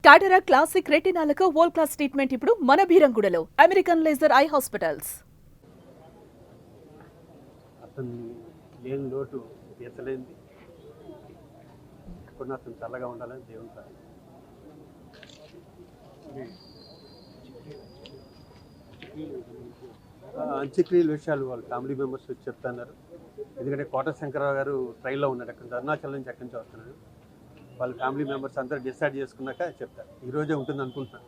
కాటరా classic రెటినాలకు world class treatment ఇప్పుడు మన భీరంగూడలో American laser eye hospitals. అతను లేని లోటు తీర్చలేంది. కొన్ని అతను చల్లగా ఉండాలని దేవుని ప్రార్థన. అంత్యక్రియల విషయాలు వాళ్ళ ఫ్యామిలీ మెంబర్స్ వచ్చి చెప్తున్నారు. ఎందుకంటే కోట శంకరరావు గారు ట్రైన్లో ఉన్నాడు, అక్కడ అరుణాచల్ నుంచి ఎక్కడి నుంచి వస్తున్నాడు. వాళ్ళ ఫ్యామిలీ మెంబర్స్ అందరూ డిసైడ్ చేసుకున్నాక చెప్తారు. ఈరోజే ఉంటుంది అనుకుంటున్నాను.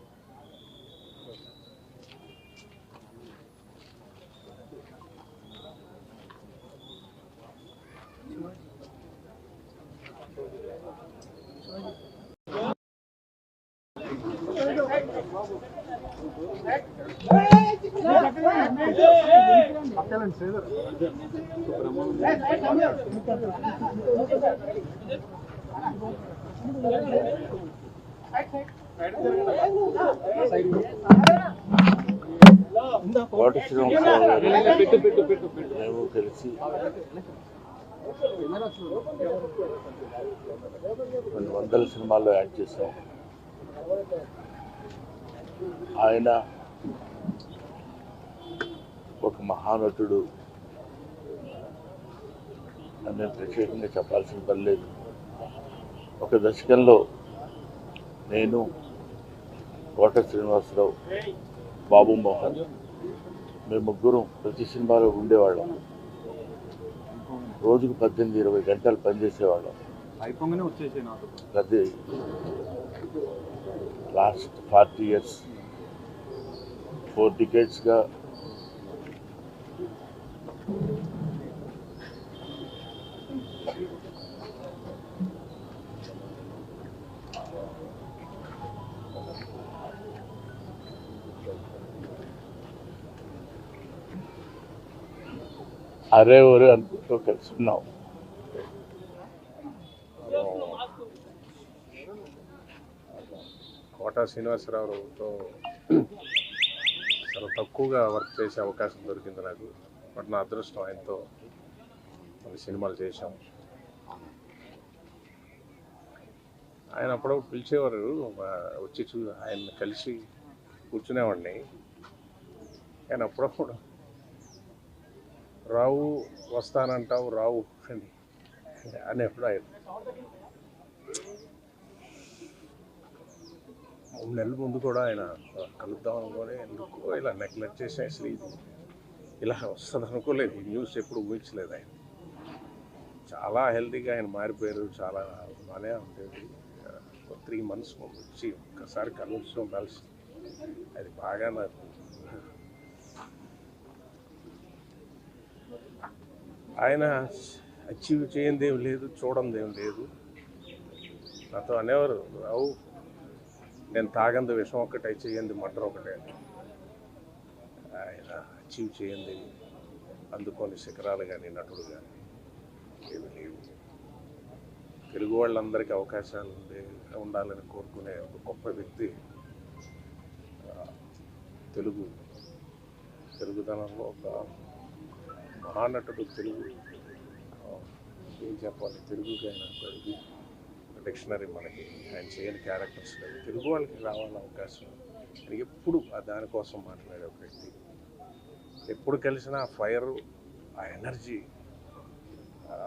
కోట శ్రీనివాసరావు గారు మేము కలిసి కొన్ని వందల సినిమాల్లో యాక్ట్ చేశాం. ఆయన ఒక మహానటుడు అని నేను ప్రత్యేకంగా చెప్పాల్సిన పని లేదు. ఒక దశకంలో నేను, కోట శ్రీనివాసరావు, బాబు మోహన్, మేము ముగ్గురం ప్రతి సినిమాలో ఉండేవాళ్ళం. రోజుకు 18-20 గంటలు పనిచేసేవాళ్ళం. అది లాస్ట్ 40 years 4 decades-గా అరే ఒరే అనుకుంటూ కలిసి ఉన్నాం. కోట శ్రీనివాసరావుతో చాలా తక్కువగా వర్క్ చేసే అవకాశం దొరికింది నాకు. బట్ నా అదృష్టం, ఆయనతో కొన్ని సినిమాలు చేశాం. ఆయన అప్పుడప్పుడు పిలిచేవారు, వచ్చి ఆయన కలిసి కూర్చునేవాడిని. ఆయన అప్పుడప్పుడు రావు వస్తానంటావు రావు అని అనేప్పుడు ఆయన 3 నెలల ముందు కూడా ఆయన కలుద్దాం అనుకోని ఎందుకో ఇలా నెగ్లెక్ట్ చేసి అసలు ఇది ఇలా వస్తుంది అనుకోలేదు. ఈ న్యూస్ ఎప్పుడు ఊహించలేదు. ఆయన చాలా హెల్తీగా ఆయన మారిపోయారు. చాలా బాగానే ఉండేది. 3 months ముందు వచ్చి ఒక్కసారి కలిసి ఉండాల్సి, అది బాగా నాకు ఆయన అచీవ్ చేయందేం లేదు, చూడందేం లేదు. నాతో అనేవారు, రావు నేను తాగంది విషం ఒకటే, చేయంది మటర్ ఒకటే. ఆయన అచీవ్ చేయంది అందుకొని శిఖరాలు కానీ నటుడు కానీ ఏమి లేవు. తెలుగు వాళ్ళందరికీ అవకాశాలు ఉండాలని కోరుకునే ఒక గొప్ప వ్యక్తి. తెలుగుదనంలో ఒక మహానటుడు. తెలుగు ఏం చెప్పాలి, తెలుగుకి ఆయన ఇది డిక్షనరీ. మనకి ఆయన చేయని క్యారెక్టర్స్ లేవు. తెలుగు వాళ్ళకి రావాలని అవకాశం అని ఎప్పుడు దానికోసం మాట్లాడే ఒక వ్యక్తి. ఎప్పుడు కలిసినా ఆ ఫైరు, ఆ ఎనర్జీ,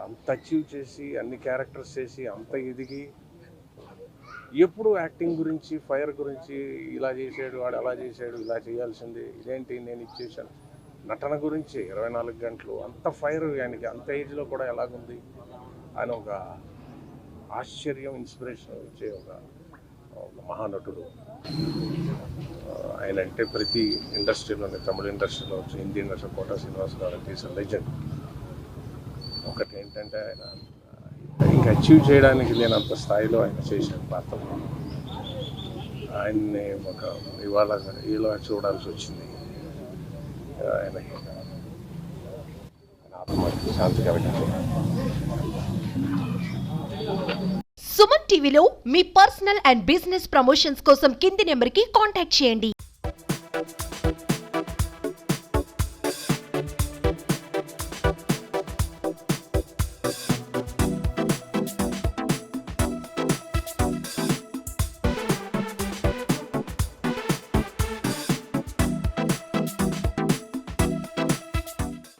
అంత అచీవ్ చేసి అన్ని క్యారెక్టర్స్ చేసి అంత ఎదిగి ఎప్పుడు యాక్టింగ్ గురించి, ఫైర్ గురించి, ఇలా చేశాడు వాడు అలా చేశాడు, ఇలా చేయాల్సింది ఇదేంటి నేను ఇచ్చేసాను, నటన గురించి 24 గంటలు అంత ఫైర్. ఆయనకి అంత ఏజ్లో కూడా ఎలాగుంది ఆయన ఒక ఆశ్చర్యం, ఇన్స్పిరేషన్ ఇచ్చే ఒక మహానటుడు. ఆయన అంటే ప్రతి ఇండస్ట్రీలోనే, తమిళ ఇండస్ట్రీలో వచ్చి, హిందీ ఇండస్ట్రీ, కోట శ్రీనివాసరావు తీసిన లెజెండ్. ఒకటి ఏంటంటే ఆయన ఇంకా అచీవ్ చేయడానికి లేనంత స్థాయిలో ఆయన చేసిన పాత్ర. ఆయన్ని ఒక ఇలా చూడాల్సి వచ్చింది. ఆయన ఆత్మకి శాంతి కలగాలి. సుమన్ టీవీలో మీ పర్సనల్ అండ్ బిజినెస్ ప్రమోషన్స్ కోసం కింది నెంబర్కి కాంటాక్ట్ చేయండి.